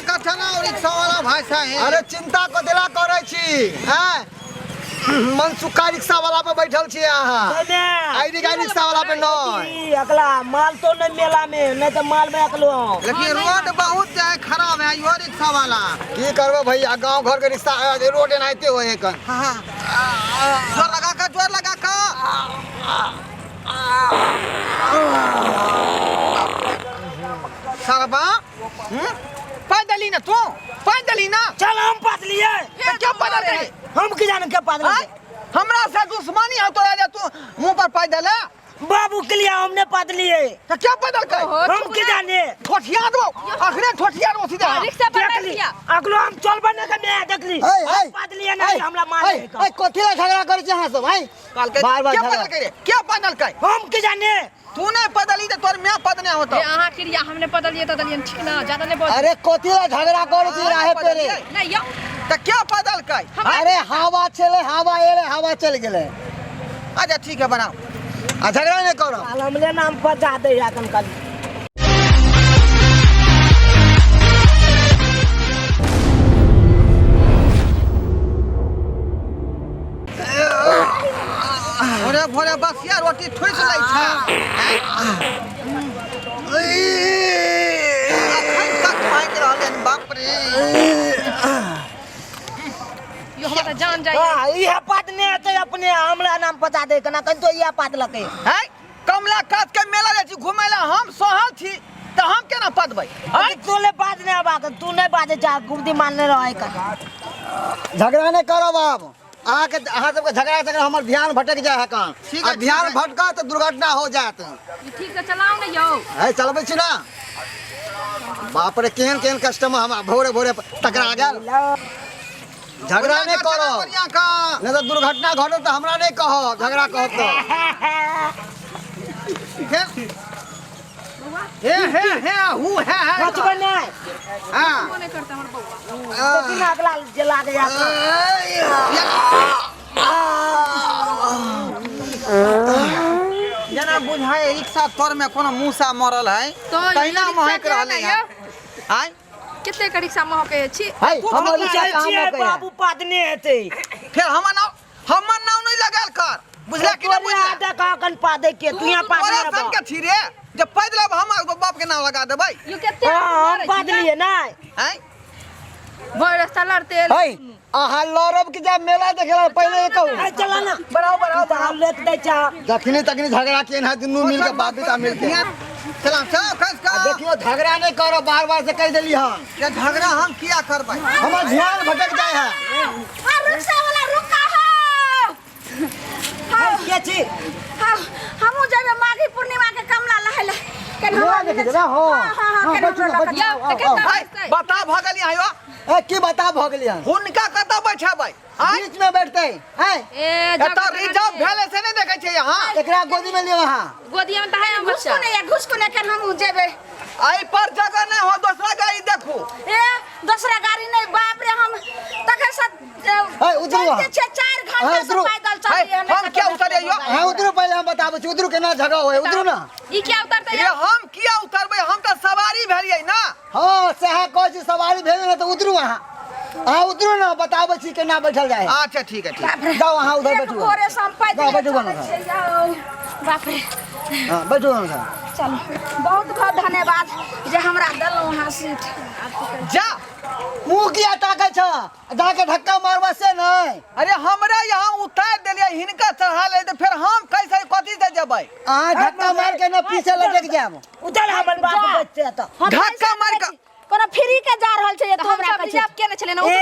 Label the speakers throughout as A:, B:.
A: कथा ना और रिक्शा वाला भाषा है।
B: अरे चिंता को दिला करे छी हैं मनसुखा रिक्शा वाला पे बैठल छी अहाँ आईडी का रिक्शा वाला पे नहीं
C: अगला माल तो नहीं मेला में नहीं तो माल में अकलो
A: लेकिन रोड बहुत खराब है यो रिक्शा वाला
B: की करबो भैया गांव घर के रिक्शा रोड एनाइते होए कन
A: जोर लगा का सरबा पैदल ही ना तू पैदल ही ना
C: चल हम पादलिए
A: क्या पैदल करे
C: हम की जाने क्या पादल
A: हमरा से दुश्मनी है तो राजा तू मुंह पर पैदल है
C: बाबू के लिए हमने पादलिए
A: तो क्या पैदल कर
C: हम की जाने
A: ठोठिया दो अखरे ठोठिया दो सीधा
D: रिक्शा पर
C: देख ली अगलो हम चल बने का मैं देख ली पादलिए नहीं हमरा मार
B: ए कोथिला झगड़ा करे छी अहाँ सब भाई
A: काल के
B: बार-बार
A: क्या
B: झगड़ा।
A: पैदल करे क्या पैदल कर
C: हम की जाने
A: तू नहीं पैदल ही तो तोर मैं पद नहीं होता
D: अहाँ क्रिया हमने बदलिए तो दलियन ठीक ना ज्यादा नहीं बोल
B: अरे कोथिला झगड़ा करे छी राहे पेरे
D: नहीं यो
A: तो क्या पैदल कर
B: अरे हवा चले हवा एले हवा चल गेले
A: अच्छा ठीक है बनाओ
B: आ झगड़ा नहीं करो
C: हमले नाम पर जा दे या कन कल
A: भोरे भोरे बसिया रोटी ठोस लै छा अखन तक मांग रहले बाप रे
D: यो हमरा जान जाए
C: हां ये पाद ने तो अपने हमरा नाम पता दे कना कन तो ये पाद लके
A: है कमला काट के मेला ले छी घुमेला हम सहल छी त हम केना पदबै
C: अरे तोले बात नहीं बात तू नहीं बात जा गुर्दी मानने रहे का
B: झगड़ा नहीं करो बाप आके अहाँ सबके झगड़ा हमर ध्यान भटक जाए है कान
A: ठीक है,
B: ध्यान
A: ठीक है।
B: भटका तो दुर्घटना हो जात
D: ठीक से चलाओ ना यो
B: है चलबे छी ना बाप रे केहन केहन कस्टमर हम भोरे भोरे टकरा गेल झगड़ा नहीं करो
A: बढ़िया का
B: नहीं तो दुर्घटना घटो तो हमरा नहीं कहो झगड़ा कहो तो
A: हे हु है
C: बचबे नहीं
A: हां
D: वो नहीं करता हमर बउआ
C: तो बिना अगला जला के जाता
A: जना बुझाए रिक्शा तोर में कोनो मूसा मरल है
D: तो
A: तहिना
D: ई
A: महक
D: रिक्शा
A: रहले
D: क्या
A: है आय
D: कितने का रिक्शा महके छी
B: है
A: तू
B: हमर
A: भगवान
B: रिक्शा काम
C: चाहिए
B: हो गया
C: बाबू पादने हेते
A: फिर हमर नाम नहीं लगाल कर बुझला कि नहीं बुझला
C: देखा कन पादे के तू यहां
A: तोरा
C: पादने
A: संग के छी रे जब पैदल अब हम बाप के नाम लगा देबै
D: यो कितने
C: हम पादलिए नहीं
A: हैं
D: बड़ रास्ता लड़ते
B: है अहाँ लौरब के जा मेला देखेला पहले कहू
C: चला ना बढ़ाओ लेत दे चा
B: जखनी तखनी झगड़ा के ना दुनू मिल के बाबिता मिल के
A: चला चल खस का
B: देखियो झगड़ा नहीं करो बार बार से कह देली हम
A: ये झगड़ा हम किया करबै
B: हमर ध्यान भटक जाए है
D: रिक्शा वाला रुका हो
C: के छी
D: हमहु जेबे माघी पूर्णिमा के कमला लहले
B: मेला देखे जरा हो हां बैठो ना बैठो
A: बता भगल यहाँ आयो
B: ए की बता भ गेली हम
A: हुनका कत बैठाबै
B: बीच में बैठते हैं
D: ए
A: एत रिजर्व भेले से नहीं देखे छै यहाँ
B: एकरा गोदी में लियो वहां
D: गोदिया में त है हम बच्चा
C: घुसको ने कर हम जेबे
A: आई पर जगह नहीं हो दूसरा गाड़ी देखो
C: ए दूसरा गाड़ी नहीं बाप रे हम तके साथ
B: है उधर वहां
C: 4 घंटे से पैदल चल
A: हम क्या उतरियो
B: हां उधर पहले हम बताबे छी उधर केना झगड़ा होय उधर ना
D: ई क्या उतरते
A: ये हम किया उतरबै हम तो सवारी भेलियै ना
B: हां सहा कहै छी सवारी भेल ना तो उधर वहां हां उधर ना बताबे छी केना बैठल जाए
A: अच्छा ठीक है ठीक
B: जाओ वहां उधर बैठो
C: गोरे सम पैदल
B: बैठो वहां
C: बाप रे
B: हां बैठो वहां
C: चलो बहुत बहुत धन्यवाद जे हमरा दलो वहां सीट
A: जा
B: मुंह किया ताकै छ जाके धक्का मारबा से नहीं
A: अरे हमरा यहाँ उतार देलियै हिनका चढ़ा ले तो फिर हम कैसे कथी से जेबै
B: आ धक्का मार के ना पीछे लटक जाब
C: उधर हमर बाप बच्चे त
A: धक्का मार के
C: कोनो फ्री के जा रहल छै
D: तो हमरा रिजर्व केने छले ना
C: ए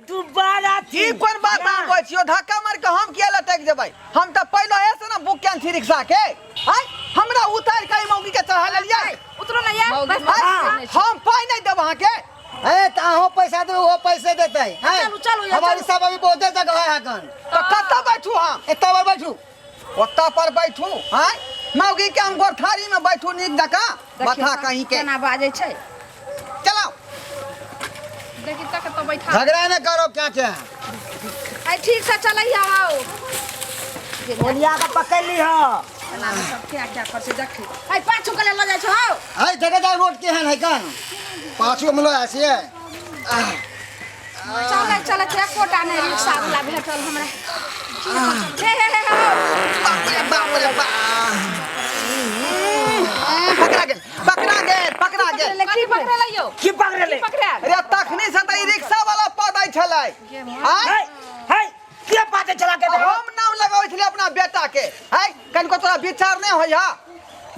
C: दुबारा
A: ई कोन बात हम कहै छियो धक्का मार के हम किया लटक जेबै हम तो पहले ऐसे ना बुक कैन छी रिक्शा के हैं हमरा उतार के मौगी के चढ़ा लेलियै
D: उतरो ना यार बस
A: हम पाई नहीं देब अहाँ के
B: ए त अहो पैसा देबे वो पैसे देतै हैं
C: चलू
B: हमारी सब अभी बहुत जगह है कन
A: तो कत्ता बैठू हम
B: एता बार बैठू
A: ओत्ता पर बैठू हैं मौगी के हम गोरथारी में बैठू नीक जका बता कहीं के
C: केना बाजे छै
A: चलाओ
D: देखि तक तो बैठा
B: झगड़ा न करो क्या क्या
C: आई ठीक से चलैया हो बोलिया का पकड़ ली हो
D: सब क्या क्या कर से देख
C: आई पाछू के ले ल जाय छौ
B: है जगह रोड केहन है कन 5 गो मिलो ऐसे है
C: चल चल कोटा नहीं रिक्शा वाला भेटल हमरा हे
A: बाप रे बाप पकड़ा गेल
C: की पकड़े लियो
E: की पकड़ले
C: पकड़े
A: अरे तखनी से त ई रिक्शा वाला पदै छलै
E: हाय हाय के पाते चला के देखो
A: हम नाम लगाबै छलै अपना बेटा के है कनको तोरा विचार नहीं होइहा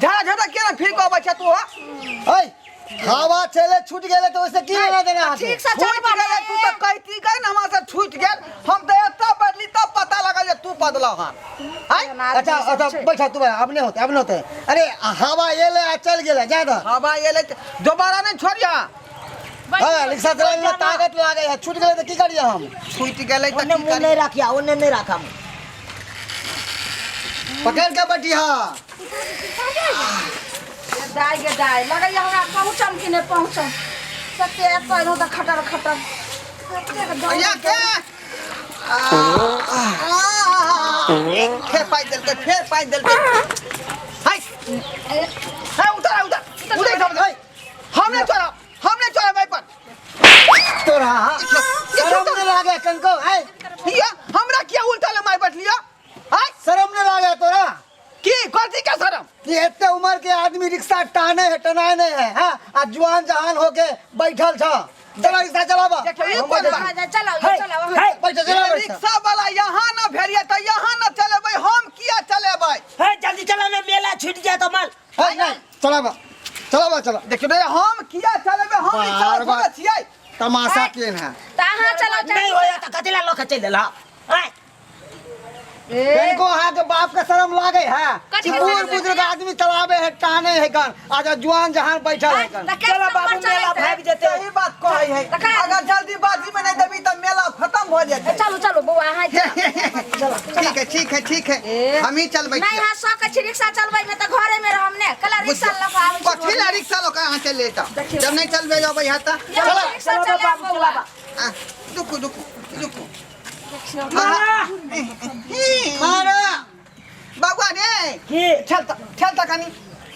A: झड़ा झड़ा केना फिर को बच्चा तू
B: ओए हवा चले छूट गेले तो उसे की लेना देना है
C: ठीक से
A: छूट गेल तू तो कहती गई ना हमरा से छूट गेल हम तो एता बदली तब पता लगा जे तू बदला हां है
B: अच्छा बैठा तू अपने होते अरे हवा ये ले चल गेले ज्यादा
A: हवा ये ले दोबारा नहीं छोड़िया
B: हां रिक्शा चलाने में ताकत लागे है छूट गेले तो की करिया हम
A: छूट गेले त
E: ओने
A: की
E: मुंह
A: करी
E: नहीं रखिया ओने नहीं रखा
B: पकड़ के बैठिया
C: दाई लगे हमरा पहुंचम कि नहीं पहुंचम सत्य एतो त खटर खटर
A: भैया के फिर पाई दिल के हाय हाय उधर हमने चोरा भाई पर
B: तोरा शर्म नहीं लागे कनको है
A: ये हमरा क्या उल्टा ले मार बैठ लिया हाय
B: शर्म नहीं लागे तोरा
A: की करती क्या शर्म
B: कि इतने उम्र के आदमी रिक्शा टाने है टनाने है हां आ जवान जहान होके बैठल छ चला रिक्शा चलावा
A: देखिए
C: चलो
B: बैठ चला
A: रिक्शा वाला यहाँ न भेरिए तो यहाँ न चलेबै हम किया चलेबै
E: है जल्दी चला ना मेला छूट जाए तो माल
B: है नहीं चला
A: देखियो रे हम किया चलेबै हम रिक्शा थोड़ा छियै
B: तमाशा केन है
C: ताहा चलो
E: नहीं होया तो कतिला लोग चल देला है
B: इनको हां के बाप के शर्म लागे है कि बूढ़ बुजुर्ग आदमी चलावे है टाने है गन आज जवान जहान बैठल है गन
E: चला बाबू मेला भाग जेते
A: सही बात कहै है अगर जल्दीबाजी में नहीं देबी तो मेला खत्म हो जाते
C: चलो बउआ हां
A: ठीक है हम ही चलबै
C: नहीं हां सौ के रिक्शा चलबै में तो घरे में रहम ने कला रिक्शा लगा आबै
A: कथी ला रिक्शा लो कहां से लेता जब नहीं चलबे जाबै हता
C: चलो रिक्शा चला बउआ
A: रुको
B: मारा
A: बाबा ने
E: की
A: चलता कनी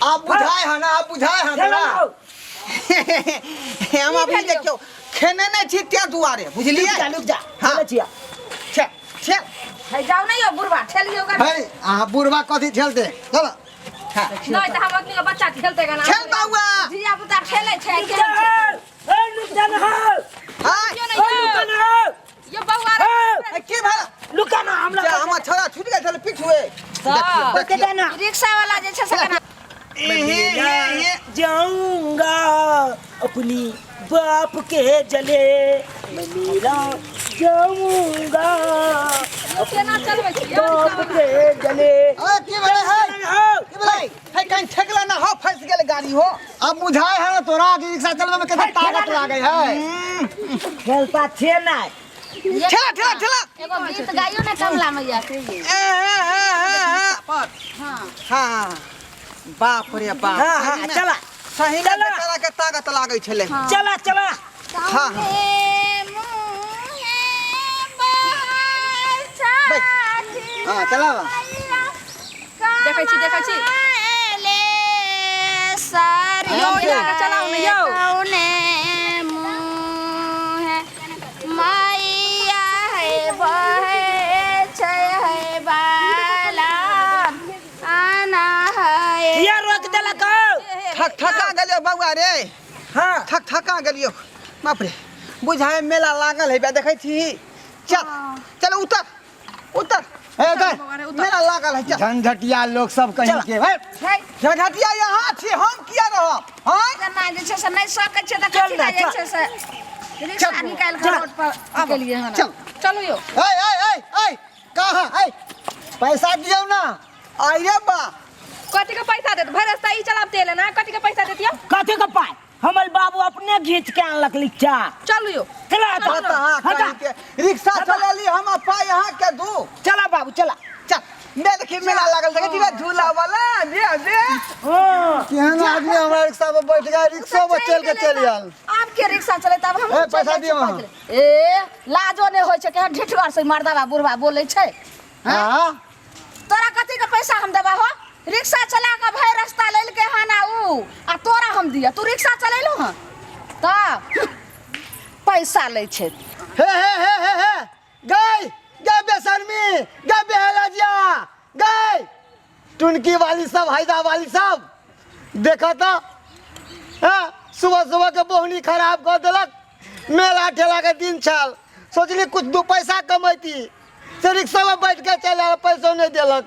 B: आप बुझाए है ना आप बुझाए है
E: चला
A: हम अभी देखियो खेने नहीं छी त्या दुआरे बुझलिए
E: लुक जा
A: हाँ।
E: चल छिया
A: चल
C: है जाओ नहीं हो बुढ़वा ठेलियो गा
B: है आ बुढ़वा कथी खेलते चल
C: नहीं तो हम अपने बच्चा खेलते गा ना
A: खेल बाबा
C: जिया पुता खेले छै के
E: ए लुक जा ना
A: हां
E: लुक ना
C: ये बउआ
A: की भला
E: लुका ना हम लोग
A: हम छोरा छूट गए चल पिछुए
E: के देना
C: रिक्शा वाला जे छै से कना
A: ये
E: जाऊंगा अपनी बाप के जले मैं मेरा जाऊंगा
C: केना चलबै छी
E: बाप के जले
A: आ की भले है कहीं ठेकला ना हो फंस गेल गाड़ी हो
B: अब बुझाए है ना तोरा कि रिक्शा चलने में कितना ताकत लागे है
E: खेलता छे ना
A: ठेला
C: एगो गीत गाइयो ना कमला मैया के
A: हां बाप रे बाप
E: हां चला
A: सही में बेचारा के ताकत लागै छले
E: चला
A: हां
B: हां चला
C: देखै छी सारी यो चलाओ ने यो कौने मुंह है मैया है बहे छै है बाला आना है
E: ये रोक देला को
A: ठका गेलियो बउआ रे
E: हां
A: ठका गेलियो बाप रे बुझाए मेला लागल है देखै छी चल उतर
B: ए गए
A: मेला लागल है चल
B: झंझटिया लोग सब कहीं के भाई
A: झगटिया यहाँ छी हम किया रहब हां
C: जना जे छै से नहीं सकै छै त कथि ला जे छै से रिक्शा निकाल के रोड पर गेलिए हन चलो यो
B: ए कहां ए पैसा दियो ना
A: आइए बा
C: कथि के पैसा देत भर रास्ता ई चलाबते ले ना कथि के पैसा देतिया
E: कथि के पाए हमर बाबू अपने घीच के आनलक लिच्चा
C: चलो यो
E: चला
A: कहीं के रिक्शा चलेली हम पाई यहाँ के दू
E: चला बाबू चला
A: चल मैं देखी मेला लागल देखी झूला वाला दे
E: हां
B: केहन आदमी हमारा रिक्शा पे बैठ गया रिक्शा पे चल के चल आल
C: आप के रिक्शा चले तब हम
B: ए पैसा दियो हां
C: ए लाजो ने होय छै के ढिठगर से मर्दावा बुढ़वा बोलै छै
B: हां
C: तोरा कथि के पैसा हम देबा हो रिक्शा चला के भाई रास्ता लेल के हन आ उ आ तोरा हम दिया तू रिक्शा चलेलो हन तऽ पैसा लै छै
B: हे गई गे बेशर्मी गे बेहलजिया गई टुनकी वाली सब हैदा वाली सब देखा तो हाँ सुबह सुबह के बोहनी खराब कर दिलक मेला ठेला के दिन छल सोचली कुछ दो पैसा कमैती से रिक्शा में बैठ के चल पैसों नहीं दिलक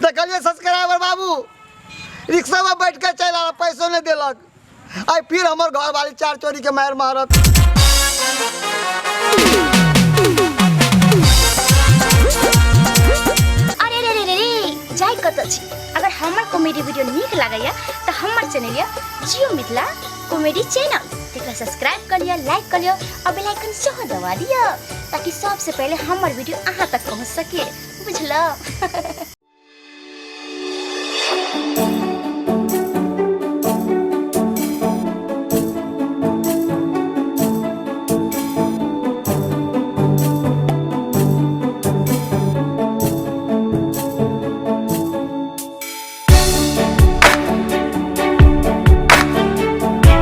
B: देखलिए सब्सक्राइबर बाबू रिक्शा में बैठ के चल पैसों नहीं दिलक आई फिर हमार घर वाली चार चोरी के मार मारत
F: जाय कत छी अगर हमर कॉमेडी वीडियो नीक लागैया तो हमर चैनल या जियो मिथिला कॉमेडी चैनल तेकरा सब्सक्राइब कर लिया लाइक कर लिया और बेल आइकन सेहो दबा दिया ताकि सबसे पहले हमर वीडियो अहाँ तक पहुंच सके बुझलो।